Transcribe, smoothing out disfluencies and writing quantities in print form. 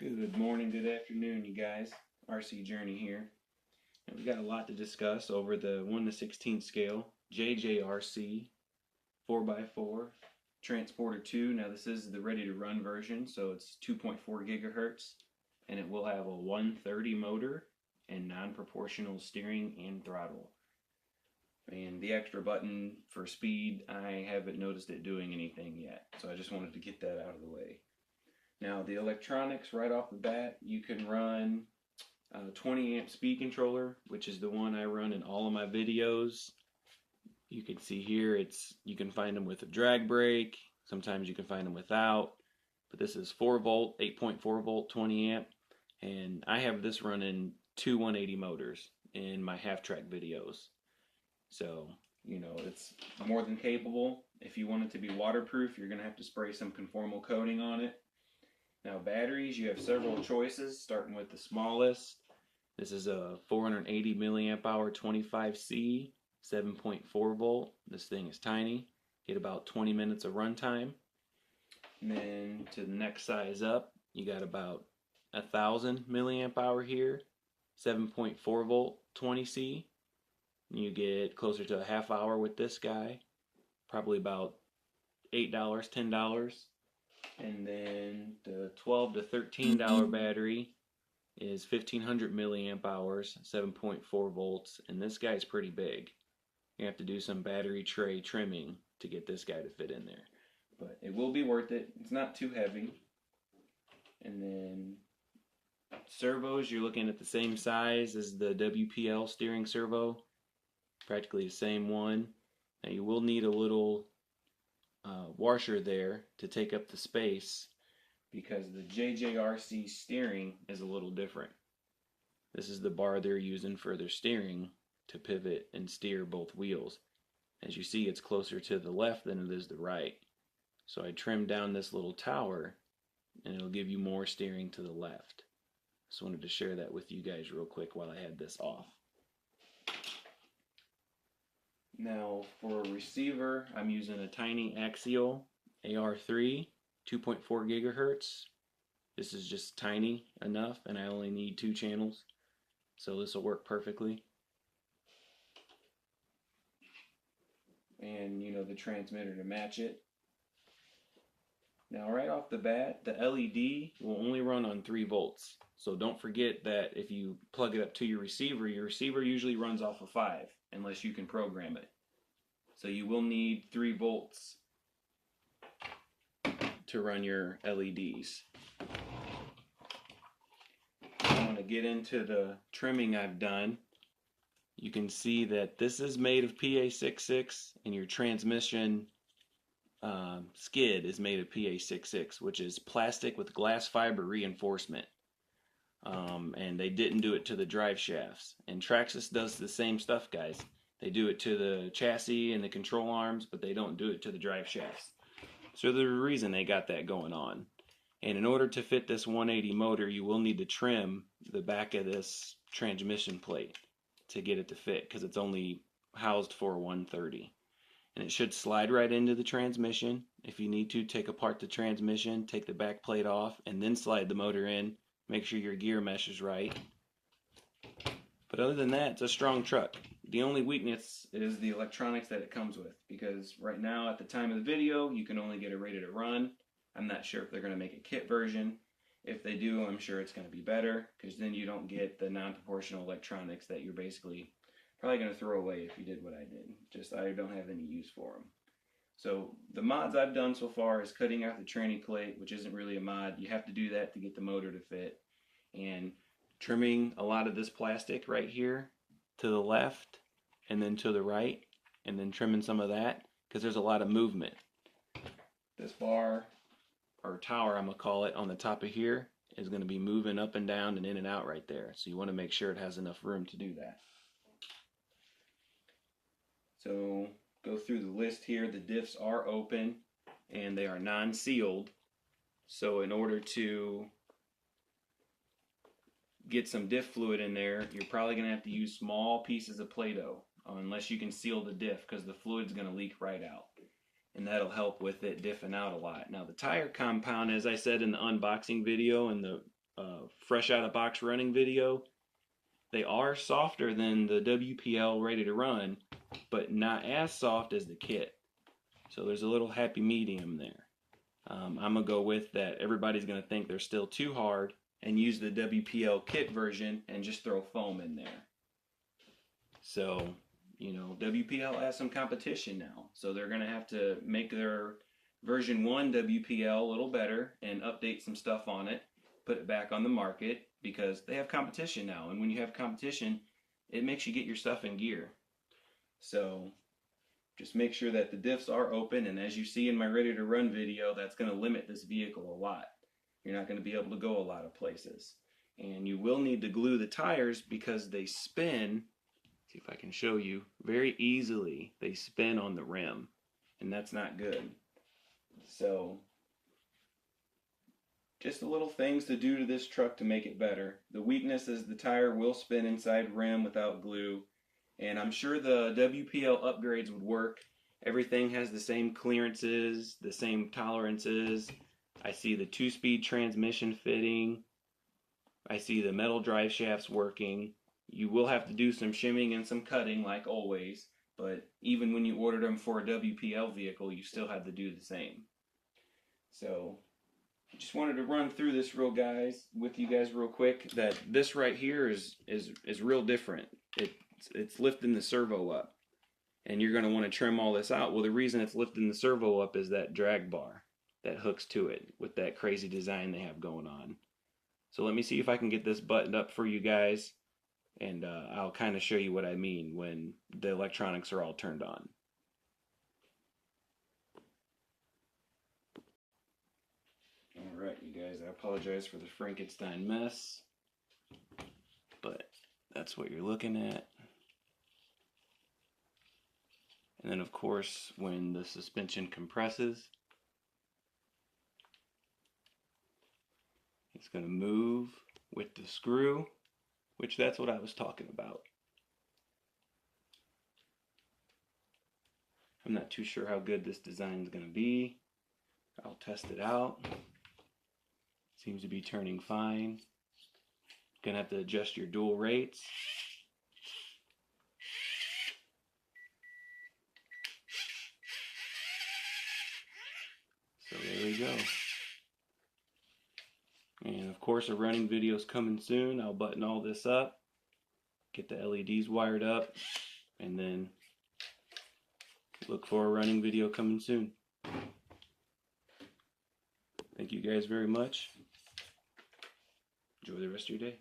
Good morning, good afternoon, you guys. RC Journey here. And we got a lot to discuss over the 1 to 16 scale JJRC 4x4 Transporter 2. Now this is the ready to run version, so it's 2.4 gigahertz, and it will have a 130 motor and non-proportional steering and throttle. And the extra button for speed, I haven't noticed it doing anything yet, so I just wanted to get that out of the way. Now the electronics right off the bat, you can run a 20 amp speed controller, which is the one I run in all of my videos. You can see here you can find them with a drag brake, sometimes you can find them without, but this is 4 volt, 8.4 volt, 20 amp, and I have this running two 180 motors in my half-track videos. So, you know, it's more than capable. If you want it to be waterproof, you're going to have to spray some conformal coating on it. Now batteries, you have several choices, starting with the smallest. This is a 480 milliamp hour 25C, 7.4 volt. This thing is tiny. Get about 20 minutes of runtime. And then to the next size up, you got about 1,000 milliamp hour here, 7.4 volt 20C. You get closer to a half hour with this guy, probably about $8, $10. And then the $12 to $13 battery is 1,500 milliamp hours, 7.4 volts, and this guy's pretty big. You have to do some battery tray trimming to get this guy to fit in there. But it will be worth it. It's not too heavy. And then servos, you're looking at the same size as the WPL steering servo. Practically the same one. Now you will need a little washer there to take up the space because the JJRC steering is a little different. This is the bar they're using for their steering to pivot and steer both wheels. As you see, it's closer to the left than it is the right. So I trimmed down this little tower and it'll give you more steering to the left. Just wanted to share that with you guys real quick while I had this off. Now for a receiver, I'm using a tiny axial AR3, 2.4 gigahertz. This is just tiny enough, and I only need 2 channels, so this will work perfectly. And you know, the transmitter to match it. Now right off the bat, the LED will only run on 3 volts. So don't forget that if you plug it up to your receiver usually runs off of 5, unless you can program it. So you will need 3 volts to run your LEDs. I want to get into the trimming I've done. You can see that this is made of PA66 and your transmission skid is made of PA66, which is plastic with glass fiber reinforcement. And they didn't do it to the drive shafts. And Traxxas does the same stuff, guys. They do it to the chassis and the control arms, but they don't do it to the drive shafts. So there's a reason they got that going on. And in order to fit this 180 motor, you will need to trim the back of this transmission plate to get it to fit, because it's only housed for 130. And it should slide right into the transmission. If you need to, take apart the transmission, take the back plate off, and then slide the motor in. Make sure your gear mesh is right. But other than that, it's a strong truck. The only weakness is the electronics that it comes with, because right now at the time of the video you can only get it ready to run. I'm not sure if they're going to make a kit version. If they do, I'm sure it's going to be better, because then you don't get the non-proportional electronics that you're basically probably going to throw away if you did what I did. Just I don't have any use for them. So the mods I've done so far is cutting out the tranny plate, which isn't really a mod. You have to do that to get the motor to fit. And trimming a lot of this plastic right here to the left and then to the right, and then trimming some of that because there's a lot of movement. This bar, or tower I'm going to call it, on the top of here is going to be moving up and down and in and out right there. So you want to make sure it has enough room to do that. So go through the list here. The diffs are open and they are non-sealed. So in order to get some diff fluid in there, you're probably going to have to use small pieces of Play-Doh, unless you can seal the diff, because the fluid's going to leak right out. And that'll help with it diffing out a lot. Now the tire compound, as I said in the unboxing video and the fresh out of box running video, they are softer than the WPL ready to run, but not as soft as the kit. So there's a little happy medium there. I'm going to go with that. Everybody's going to think they're still too hard and use the WPL kit version and just throw foam in there. So, you know, WPL has some competition now. So they're going to have to make their version 1 WPL a little better and update some stuff on it, put it back on the market, because they have competition now. And when you have competition, it makes you get your stuff in gear. So just make sure that the diffs are open, and as you see in my ready to run video, that's going to limit this vehicle a lot. You're not going to be able to go a lot of places. And you will need to glue the tires because they spin, see if I can show you, very easily. They spin on the rim, and that's not good. So just the little things to do to this truck to make it better. The weakness is the tire will spin inside rim without glue. And I'm sure the WPL upgrades would work. Everything has the same clearances, the same tolerances. I see the 2-speed transmission fitting. I see the metal drive shafts working. You will have to do some shimming and some cutting like always, but even when you ordered them for a WPL vehicle, you still had to do the same. So I just wanted to run through this with you guys real quick, that this right here is real different. It's lifting the servo up, and you're going to want to trim all this out. Well, the reason it's lifting the servo up is that drag bar that hooks to it with that crazy design they have going on. So let me see if I can get this buttoned up for you guys, and I'll kind of show you what I mean when the electronics are all turned on. Alright, you guys, I apologize for the Frankenstein mess, but that's what you're looking at. And then, of course, when the suspension compresses, it's going to move with the screw, which that's what I was talking about. I'm not too sure how good this design is going to be. I'll test it out. Seems to be turning fine. Gonna have to adjust your dual rates. So there we go. And of course, a running video is coming soon. I'll button all this up, get the LEDs wired up, and then look for a running video coming soon. Thank you guys very much. Enjoy the rest of your day.